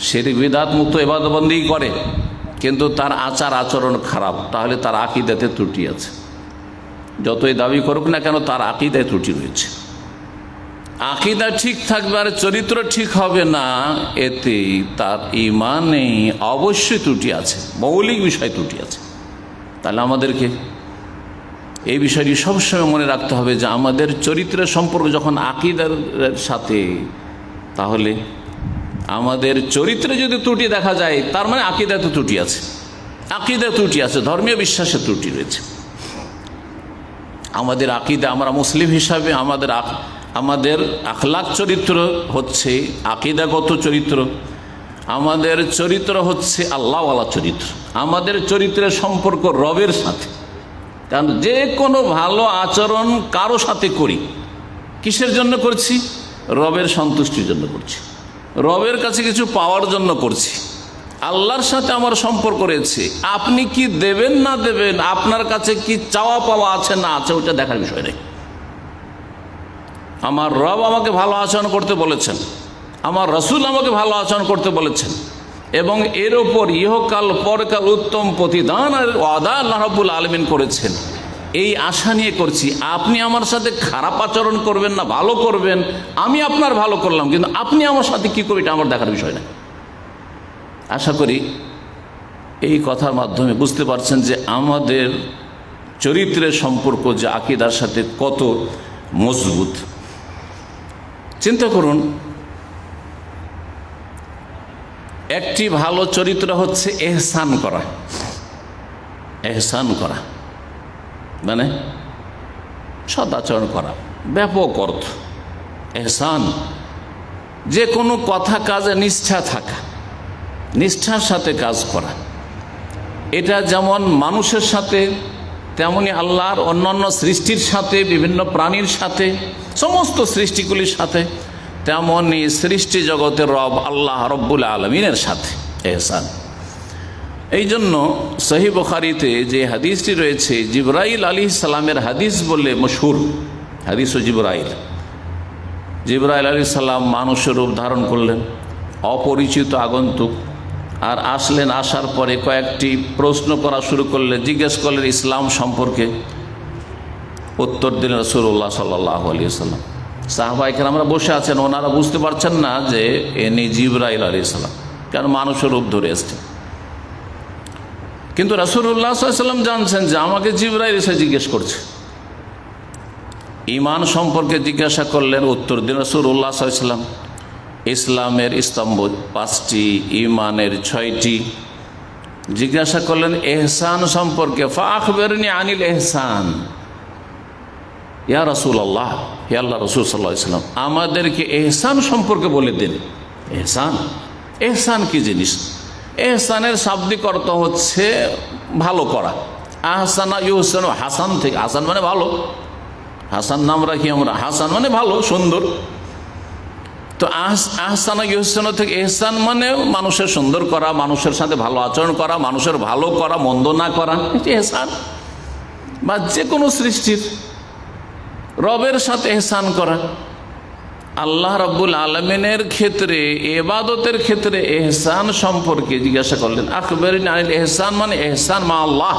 শিরক বিদআত মুক্ত ইবাদত বন্দেগী করে, কিন্তু তার আচার আচরণ খারাপ, তাহলে তার আকীদাতে ত্রুটি আছে। যতই দাবি করুক না কেন, তার আকীদায় ত্রুটি রয়েছে। আকীদা ঠিক থাকবে আর চরিত্র ঠিক হবে না, এতে তার ঈমানে অবশ্যই ত্রুটি আছে, মৌলিক বিষয় ত্রুটি আছে। তাহলে আমাদেরকে এই বিষয়টি সবসময় মনে রাখতে হবে যে আমাদের চরিত্রের সম্পর্ক যখন আকীদার সাথে, তাহলে আমাদের চরিত্রে যদি ত্রুটি দেখা যায়, তার মানে আকীদাতে ত্রুটি আছে, আকীদায় ত্রুটি আছে, ধর্মীয় বিশ্বাসের ত্রুটি রয়েছে। আমাদের আকীদা, আমরা মুসলিম হিসাবে আমাদের আখলাক চরিত্র হচ্ছে আকীদাগত চরিত্র, আমাদের চরিত্র হচ্ছে আল্লাহওয়ালা চরিত্র, আমাদের চরিত্রের সম্পর্ক রবের সাথে। কারণ যে কোনো ভালো আচরণ কারো সাথে করি, কিসের জন্য করছি? রবের সন্তুষ্টির জন্য করছি, রবের কাছে কিছু পাওয়ার জন্য করছি। আল্লাহর সাথে আমার সম্পর্ক রয়েছে, আপনি কি দেবেন না দেবেন, আপনার কাছে কি চাওয়া পাওয়া আছে না আছে, ওটা দেখার বিষয় নেই। আমার রব আমাকে ভালো আচরণ করতে বলেছেন, আমার রসুল আমাকে ভালো আচরণ করতে বলেছেন, এবং এর ওপর ইহকাল পরকাল উত্তম প্রতিদান আর ওয়াদা আল্লাহ রাব্বুল আলামিন করেছেন। এই আশা নিয়ে করছি, আপনি আমার সাথে খারাপ আচরণ করবেন না, ভালো করবেন, আমি আপনার ভালো করলাম, কিন্তু আপনি আমার সাথে কি করবেন এটা আমার দেখার বিষয় না। আশা করি এই কথার মাধ্যমে বুঝতে পারছেন যে আমাদের চরিত্রের সম্পর্ক যে আকীদার সাথে কত মজবুত। চিন্তা করুন, একটি ভালো চরিত্র হচ্ছে এহসান করা। এহসান করা মানে সদাচরণ করা, ব্যাপক অর্থ। এহসান যে কোনো কথা কাজে নিষ্ঠা থাকা, নিষ্ঠার সাথে কাজ করা। এটা যেমন মানুষের সাথে, তেমনি আল্লাহর অন্যান্য সৃষ্টির সাথে, বিভিন্ন প্রাণীর সাথে, সমস্ত সৃষ্টিগুলির সাথে, তেমনি সৃষ্টি জগতের রব আল্লাহ রব্বুল আলমিনের সাথে এহসান। এই জন্য সহিহ বুখারীতে যে হাদিসটি রয়েছে, জিবরাইল আলাইহিস সালামের হাদিস বলে মশহুর হাদিস। জিবরাইল আলাইহিস সালাম মানুষের রূপ ধারণ করলেন, অপরিচিত আগন্তুক, আর আসলেন। আসার পরে কয়েকটি প্রশ্ন করা শুরু করলেন, জিজ্ঞেস করলেন ইসলাম সম্পর্কে। উত্তর দিলেন রাসূলুল্লাহ সাল্লাল্লাহু আলাইহি ওয়াসাল্লাম। সাহাবায়ে কেরামরা বসে আছেন, ওনারা বুঝতে পারছেন না যে ইনি জিবরাইল আলাইহিস সালাম, কারণ মানুষের রূপ ধরে এসেছেন। কিন্তু রাসূলুল্লাহ সাল্লাল্লাহু আলাইহি ওয়াসাল্লাম জানছেন যে আমাকে জিবরাইল এসে জিজ্ঞেস করছে। ঈমান সম্পর্কে জিজ্ঞাসা করলেন, উত্তর দিলেন রাসূলুল্লাহ সাল্লাল্লাহু আলাইহি ওয়াসাল্লাম। ইসলামের স্তম্ভ 5টি, ঈমানের 6টি। জিজ্ঞাসা করলেন এহসান সম্পর্কে, ফাআখবিরনি আনিল এহসান ইয়া রাসূলুল্লাহ, হে আল্লাহ রাসূল সাল্লাল্লাহু আলাইহি ওয়াসাল্লাম, আমাদেরকে এহসান সম্পর্কে বলে দিন। এহসান, এহসান কি জিনিস? এহসানের শাব্দিক অর্থ হচ্ছে ভালো করা। আহসানা ইউহসানু, হাসান থেকে, হাসান মানে ভালো, হাসান নাম রাখি আমরা, হাসান মানে ভালো, সুন্দর। তো আহসানা ইউহসানু থেকে এহসান মানে মানুষের সুন্দর করা, মানুষের সাথে ভালো আচরণ করা, মানুষের ভালো করা, মন্দ না করা, এটি এহসান। বা যে কোনো সৃষ্টির রবের সাথে এহসান করা। আল্লাহ রাব্বুল আলামিনের ক্ষেত্রে, ইবাদতের ক্ষেত্রে এহসান সম্পর্কে জিজ্ঞাসা করলেন। আখবিরনি আনিল এহসান মানে এহসান মা আল্লাহ,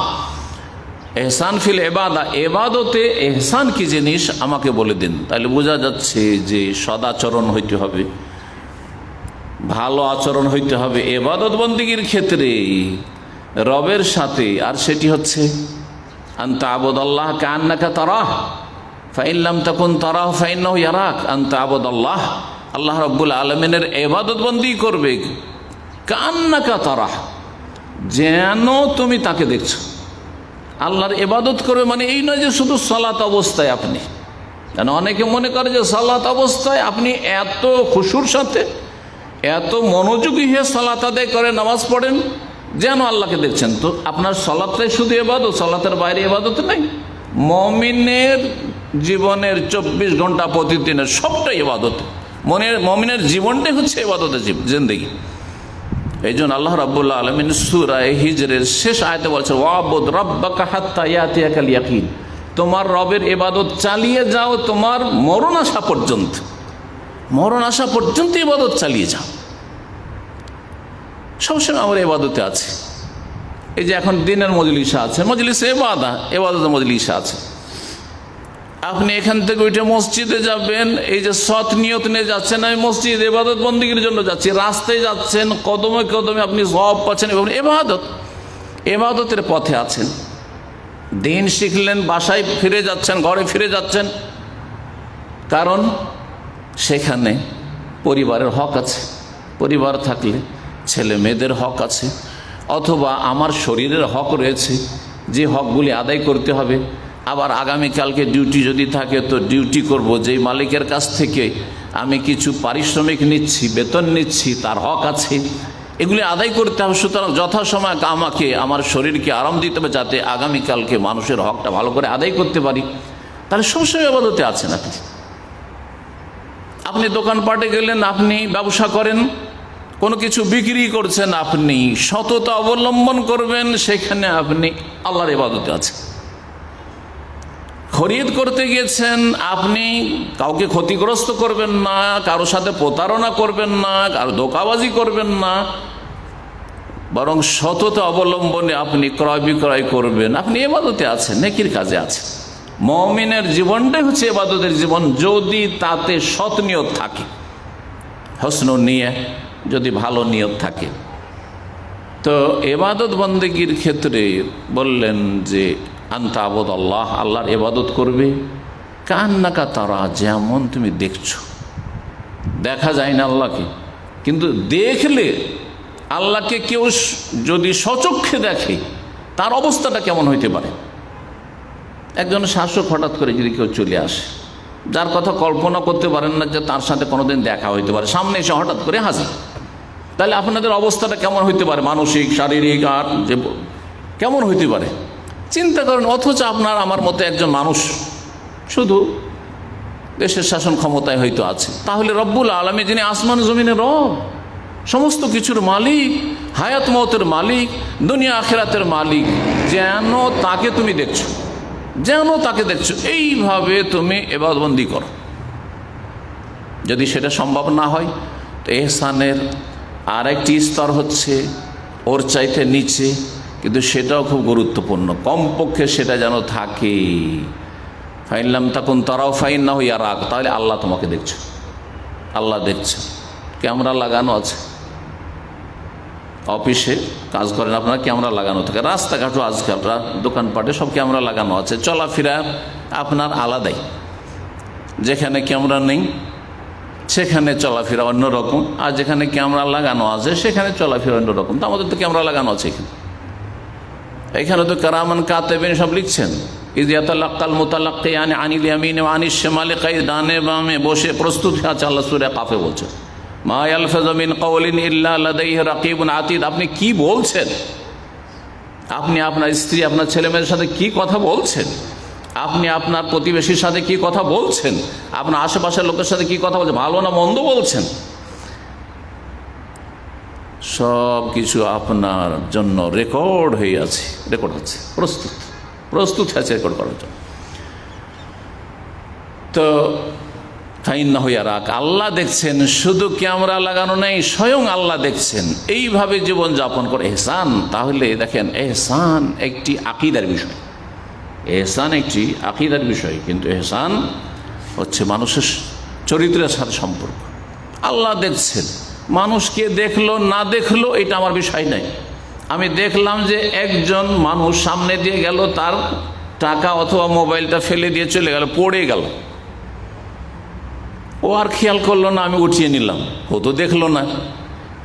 এহসান ফিল ইবাদা, ইবাদতে এহসান কি জিনিস আমাকে বলে দিন। তাহলে বোঝা যাচ্ছে যে সদাচরণ হইতে হবে, ভালো আচরণ হইতে হবে ইবাদত বন্দেগীর ক্ষেত্রে রবের সাথে। আর সেটি হচ্ছে আনতা আবুদাল্লাহ কান্নাকা তারাহ ফাইন লাম তাকুন তারাহু ফাইন্নাহু ইয়ারাক। আনতা আবুদাল্লাহ, আল্লাহ রাব্বুল আলামিনের ইবাদত বন্দেগী করবে কান্নাকা তারাহ, যেন তুমি তাকে দেখছো। আল্লাহর ইবাদত করবে মানে এই নয় যে শুধু সালাত অবস্থায় আপনি, কেন অনেকে মনে করে যে সালাত অবস্থায় আপনি এত খুশুর সাথে, এত মনোযোগী হয়ে সালাত আদায় করে নামাজ পড়েন যেন আল্লাহকে দেখছেন। তো আপনার সালাতটাই শুধু ইবাদত, সালাতের বাইরে ইবাদত নেই। মুমিনের জীবনের 24 ঘন্টা প্রতিদিনের সবটাই ইবাদত। মুমিনের জীবনটাই হচ্ছে ইবাদতের জিন্দেগি। এই জন্য আল্লাহ রাব্বুল আলামিন সূরা হিজরের শেষ আয়াতে বলছেন ওয়াবুদ রাব্বাকা হাত্তা ইয়াতিয়াকাল ইয়াকিন, তোমার রবের ইবাদত চালিয়ে যাও তোমার মরণ আসা পর্যন্ত, মরণ আসা পর্যন্ত ইবাদত চালিয়ে যাও। সবসময় আমরা ইবাদতে আছে। এই যে এখন দিনের মজলিস আছে, মজলিসে ইবাদত মজলিস আছে, আপনি এখান থেকে উঠে মসজিদে যাবেন, এই যে সৎ নিয়ত নিয়ে যাচ্ছেন আমি মসজিদ ইবাদত বন্দেগীর জন্য যাচ্ছি, রাস্তায় যাচ্ছেন কদমে কদমে আপনি সওয়াব পাচ্ছেন এবং ইবাদতের পথে আছেন। দিন শিখলেন, বাসায় ফিরে যাচ্ছেন, ঘরে ফিরে যাচ্ছেন, কারণ সেখানে পরিবারের হক আছে, পরিবার থাকলে ছেলে মেয়েদের হক আছে, অথবা আমার শরীরের হক রয়েছে, যে হকগুলি আদায় করতে হবে। আবার আগামীকালকে ডিউটি যদি থাকে তো ডিউটি করব, যেই মালিকের কাছ থেকে আমি কিছু পারিশ্রমিক নিচ্ছি, বেতন নিচ্ছি, তার হক আছে, এগুলি আদায় করতে হবে। সুতরাং যথাসময় আমাকে আমার শরীরকে আরাম দিতে হবে, যাতে আগামীকালকে মানুষের হকটা ভালো করে আদায় করতে পারি। তাহলে সবসময় ইবাদতে আছেন আপনি। আপনি দোকানপাটে গেলেন, আপনি ব্যবসা করেন, কোনো কিছু বিক্রি করছেন, আপনি সততা অবলম্বন করবেন, সেখানে আপনি আল্লাহর ইবাদতে আছেন। খরিদ করতে গিয়েছেন, আপনি কাউকে ক্ষতিগ্রস্ত করবেন না, কারোর সাথে প্রতারণা করবেন না, কারো ধোঁকাবাজি করবেন না, বরং সততা অবলম্বনে আপনি ক্রয় বিক্রয় করবেন। আপনি ইবাদতে আছেন, নেকির কাজে আছেন। মুমিনের জীবনটাই হচ্ছে ইবাদতের জীবন, যদি তাতে সৎ নিয়ত থাকে, হসন নিয়ত, যদি ভালো নিয়ত থাকে। তো ইবাদত বন্দেগীর ক্ষেত্রে বললেন যে আনতা আবুদ আল্লাহ, আল্লাহর ইবাদত করবে কান্নাকা তারা, যেমন তুমি দেখছো। দেখা যায় না আল্লাহকে, কিন্তু দেখলে আল্লাহকে কেউ যদি স্বচক্ষে দেখে তার অবস্থাটা কেমন হইতে পারে। একজন শাসক হঠাৎ করে যদি কেউ চলে আসে, যার কথা কল্পনা করতে পারেন না যে তার সাথে কোনোদিন দেখা হইতে পারে, সামনে এসে হঠাৎ করে হাজির, তাহলে আপনাদের অবস্থাটা কেমন হইতে পারে, মানসিক শারীরিক আর যে কেমন হইতে পারে চিন্তা করেন। অথচ আপনার আমার মতো একজন মানুষ শুধু দেশের শাসন ক্ষমতায় হয়তো আছে, তাহলে রব্বুল আলামিন যিনি আসমান জমিনের রব, সমস্ত কিছুর মালিক, হায়াত মওতের মালিক, দুনিয়া আখিরাতের মালিক, যেন তাকে তুমি দেখছো, যেন তাকে দেখছো, এইভাবে তুমি ইবাদতবন্দি করো। যদি সেটা সম্ভব না হয় তো ইহসানের আরেকটি স্তর হচ্ছে ওর চাইতে নিচে, কিন্তু সেটাও খুব গুরুত্বপূর্ণ, কমপক্ষে সেটা যেন থাকে। ফাইনলাম তাকুন তারাও ফাইন না হইয়া রাখ, তাহলে আল্লাহ তোমাকে দেখছো, আল্লাহ দেখছে। ক্যামেরা লাগানো আছে, অফিসে কাজ করেন আপনারা, ক্যামেরা লাগানো থাকে, রাস্তাঘাটও আজকাল দোকানপাটে সব ক্যামেরা লাগানো আছে। চলাফেরা আপনার আলাদাই, যেখানে ক্যামেরা নেই সেখানে চলাফেরা অন্যরকম, আর যেখানে ক্যামেরা লাগানো আছে সেখানে চলাফেরা অন্যরকম। তো আমাদের তো ক্যামেরা লাগানো আছে এখানে তো কারামান কাতেবিন সব লিখছেন। ইযাতালাক্কাল মুতালাক্কিয়ান আনিল ইয়ামিন ওয়া আনিশ শিমালি কাইদ, ডানে বামে বসে প্রস্তুত আছে। আল্লাহ সূরা কাফে বলছে মা ইয়ালফাযু মিন কাওলিন ইল্লা লাদাইহি রাকিবুন আতীদ। আপনি কি বলছেন, আপনি আপনার স্ত্রী আপনার ছেলেমেয়ের সাথে কি কথা বলছেন, আপনি আপনার প্রতিবেশীর সাথে কি কথা বলছেন, আপনার আশেপাশের লোকের সাথে কি কথা বলছেন, ভালো না মন্দ বলছেন, সব কিছু আপনার জন্য রেকর্ড হয়ে আছে, রেকর্ড আছে, প্রস্তুত আছে রেকর্ড করার জন্য। তো ফাইন হইয়া রাখ, আল্লাহ দেখছেন, শুধু ক্যামেরা লাগানো নেই, স্বয়ং আল্লাহ দেখছেন। এইভাবে জীবন যাপন করে এহসান। তাহলে দেখেন, এহসান একটি আকীদার বিষয়, এহসান একটি আকীদার বিষয়, কিন্তু এহসান হচ্ছে মানুষের চরিত্রের সাথে সম্পর্ক। আল্লাহ দেখছেন, মানুষকে দেখলো না দেখলো এটা আমার বিষয় নাই। আমি দেখলাম যে একজন মানুষ সামনে দিয়ে গেল, তার টাকা অথবা মোবাইলটা ফেলে দিয়ে চলে গেল, পড়ে গেল, ও আর খেয়াল করলো না, আমি উঠিয়ে নিলাম, ও তো দেখলো না,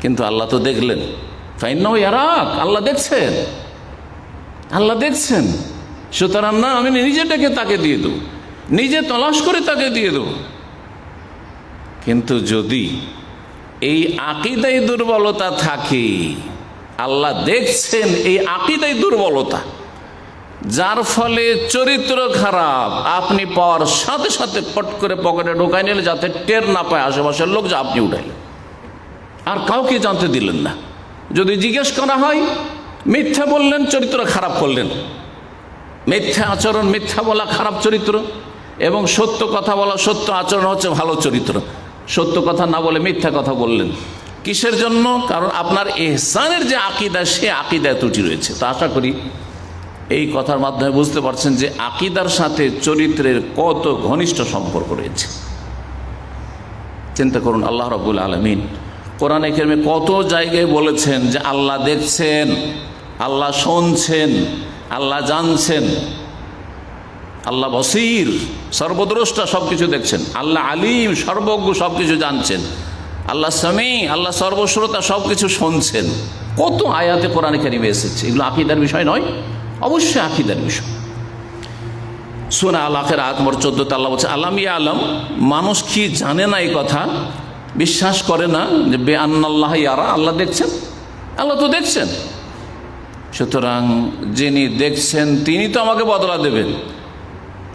কিন্তু আল্লাহ তো দেখলেন। ফাইন্নাহু ইয়ারাক, আল্লাহ দেখছেন, আল্লাহ দেখছেন। সুতরাং না আমি নিজেটাকে তাকে দিয়ে দেবো, নিজে তলাশ করে তাকে দিয়ে দেবো। কিন্তু যদি এই আকীদায় দুর্বলতা থাকে, আল্লাহ দেখছেন, এই আকীদায় দুর্বলতা, যার ফলে চরিত্র খারাপ, আপনি পাওয়ার সাথে সাথে পট করে পকেটে ঢোকাই নিলে যাতে টের না পায় আশেপাশের লোক যে আপনি উঠাইলেন, আর কাউকে জানতে দিলেন না, যদি জিজ্ঞেস করা হয় মিথ্যা বললেন, চরিত্র খারাপ করলেন। মিথ্যা আচরণ, মিথ্যা বলা খারাপ চরিত্র, এবং সত্য কথা বলা, সত্য আচরণ হচ্ছে ভালো চরিত্র। সত্য কথা না বলে মিথ্যা কথা বললেন, কিসের জন্য? কারণ আপনার ইহসানের যে আকীদা, সে আকীদায় ত্রুটি রয়েছে। তো আশা করি এই কথার মাধ্যমে বুঝতে পারছেন যে আকীদার সাথে চরিত্রের কত ঘনিষ্ঠ সম্পর্ক রয়েছে। চিন্তা করুন, আল্লাহ রাব্বুল আলামিন কোরআনে কারিমে কত জায়গায় বলেছেন যে আল্লাহ দেখছেন, আল্লাহ শুনছেন, আল্লাহ জানছেন, আল্লাহ বসির, সর্বদ্রষ্টা, সবকিছু দেখছেন। আল্লাহ আলিম, সর্বজ্ঞ, সবকিছু জানছেন। আল্লাহ সামি, আল্লাহ সর্বশ্রোতা, সবকিছু শুনছেন। কত আয়াতে কোরআনে কারিমে এসেছে। এগুলো আকীদার বিষয় নয়? অবশ্যই আকীদার বিষয়। সূরা আল আখের আয়াত নম্বর 14 আল্লাহ বলছে আলাম ইয়ালাম, মানুষ কি জানে না? এই কথা বিশ্বাস করে না যে বেআন্নাল্লাহ ইয়ারা, আল্লাহ দেখছেন। আল্লাহ তো দেখছেন, সুতরাং যিনি দেখছেন তিনি তো আমাকে বদলা দেবেন।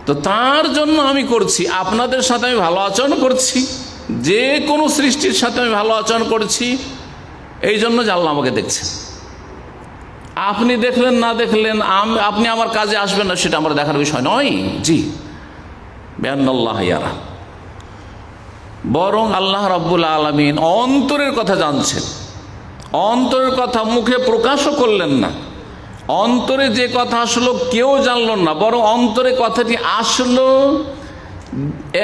তো তার জন্য আমি করছি, আপনাদের সাথে আমি ভালো আচরণ করছি, যে কোনো সৃষ্টির সাথে আমি ভালো আচরণ করছি, এই জন্য যে আল্লাহ আমাকে দেখছেন। আপনি দেখলেন না দেখলেন, আপনি আমার কাজে আসবেন না, সেটা আমার দেখার বিষয় নয়। জি, বেআন্নাল্লাহ ইয়ারা, বরং আল্লাহ রাব্বুল আলামিন অন্তরের কথা জানছেন। অন্তরের কথা মুখে প্রকাশও করলেন না। অন্তরে যে কথা আসলো কেউ জানলো না, বরং অন্তরে কথাটি আসলো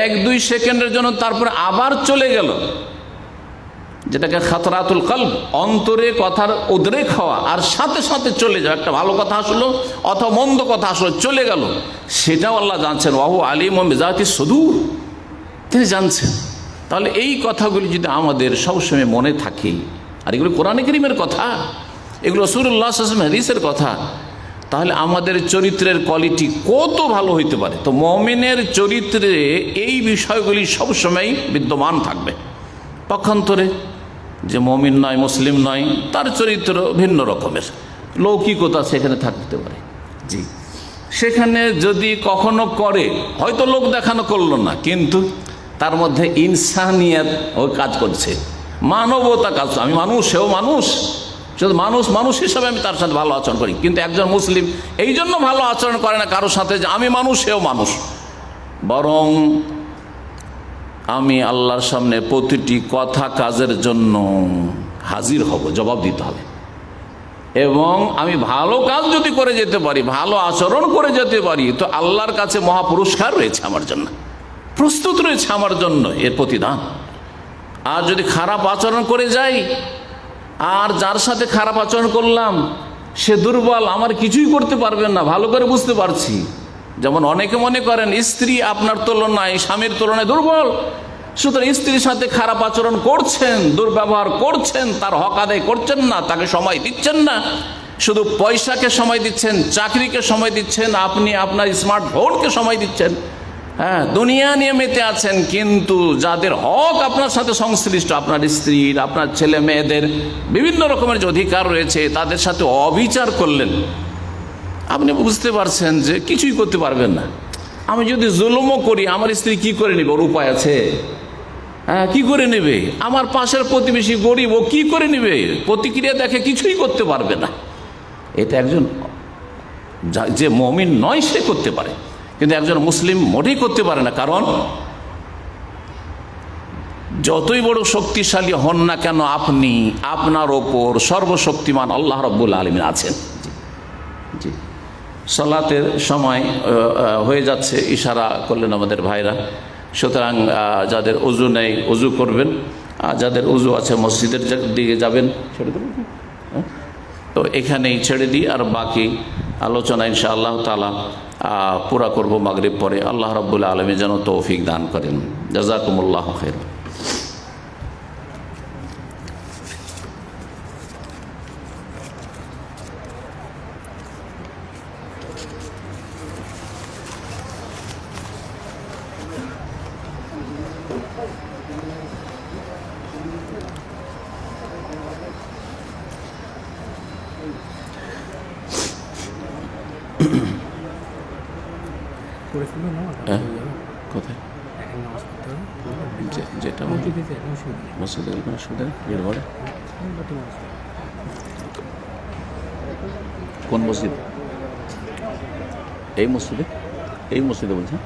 1-2 সেকেন্ডের জন্য, তারপরে আবার চলে গেল, যেটাকে খাতরাতুল কলব, অন্তরে কথার উদ্রেক হওয়া আর সাথে সাথে চলে যাওয়া। একটা ভালো কথা আসলো অথবা মন্দ কথা আসলো, চলে গেল, সেটাও আল্লাহ জানছেন। ওয়াহু আলিমুম বিযাতি সুদূর, তিনি জানছেন। তাহলে এই কথাগুলি যদি আমাদের সবসময় মনে থাকে, আর এগুলো কোরআনে কারীমের কথা, এগুলো রাসূলুল্লাহ সাল্লাল্লাহু আলাইহি ওয়াসাল্লাম হাদিসের কথা, তাহলে আমাদের চরিত্রের কোয়ালিটি কত ভালো হইতে পারে। তো মুমিনের চরিত্রে এই বিষয়গুলি সবসময় বিদ্যমান থাকবে। পক্ষান্তরে যে মুমিন নয়, মুসলিম নয়, তার চরিত্র ভিন্ন রকমের, লৌকিকতা সেখানে থাকতে পারে। জি, সেখানে যদি কখনো করে, হয়তো লোক দেখানো করলো না, কিন্তু তার মধ্যে ইনসানিয়ত ও কাজ করছে, মানবতা কাজ। আমি মানুষ, সেও মানুষ, শুধু মানুষ মানুষ হিসাবে আমি তার সাথে ভালো আচরণ করি। কিন্তু একজন মুসলিম এই জন্য ভালো আচরণ করে না কারোর সাথে যে আমি মানুষ, সেও মানুষ, বরং আমি আল্লাহর সামনে প্রতিটি কথা কাজের জন্য হাজির হব, জবাব দিতে হবে। এবং আমি ভালো কাজ যদি করে যেতে পারি, ভালো আচরণ করে যেতে পারি, তো আল্লাহর কাছে মহা পুরস্কার রয়েছে আমার জন্য, প্রস্তুত রয়েছে আমার জন্য এর প্রতিদান। আর যদি খারাপ আচরণ করে যাই, আর যার সাথে খারাপ আচরণ করলাম সে দুর্বল, আমার কিছুই করতে পারবেন না, ভালো করে বুঝতে পারছি। যেমন অনেকে মনে করেন স্ত্রী আপনার তুলনায়, স্বামীর তুলনায় দুর্বল, সুতরাং স্ত্রীর সাথে খারাপ আচরণ করছেন, দুর্ব্যবহার করছেন, তার হক আদায় করছেন না, তাকে সময় দিচ্ছেন না, শুধু পয়সাকে সময় দিচ্ছেন, চাকরিকে সময় দিচ্ছেন, আপনি আপনার স্মার্টফোনকে সময় দিচ্ছেন, হ্যাঁ, দুনিয়া নিয়ে মেতে আছেন, কিন্তু যাদের হক আপনার সাথে সংশ্লিষ্ট, আপনার স্ত্রীর, আপনার ছেলে মেয়েদের বিভিন্ন রকমের যে অধিকার রয়েছে, তাদের সাথে অবিচার করলেন, আপনি বুঝতে পারছেন যে কিছুই করতে পারবেন না। আমি যদি জুলুমও করি, আমার স্ত্রী কি করে নেবে? ওর উপায় আছে? হ্যাঁ, কি করে নেবে? আমার পাশের প্রতিবেশী গরিব, ও কি করে নেবে? প্রতিক্রিয়া দেখে কিছুই করতে পারবে না। এটা একজন যে মুমিন নয় সে করতে পারে, কিন্তু একজন মুসলিম মোটেই করতে পারে না। কারণ যতই বড় শক্তিশালী হন না কেন, আপনি, আপনার ওপর সর্বশক্তিমান আল্লাহ রাব্বুল আলামিন আছেন। জি, সালাতের সময় হয়ে যাচ্ছে, ইশারা করলেন আমাদের ভাইরা। সুতরাং যাদের উজু নেই উজু করবেন, আর যাদের উজু আছে মসজিদের দিকে যাবেন, ছেড়ে দেবেন। তো এখানেই ছেড়ে দিই, আর বাকি আলোচনা ইনশাআল্লাহ তাআলা পুরা করব মাগরিব পরে। আল্লাহ রাব্বুল আলামিন যেন তৌফিক দান করেন। জাযাকুমুল্লাহু খাইরান। কোথায় যেটা মসজিদের ভিড় কোন মসজিদ? এই মসজিদে বলছেন?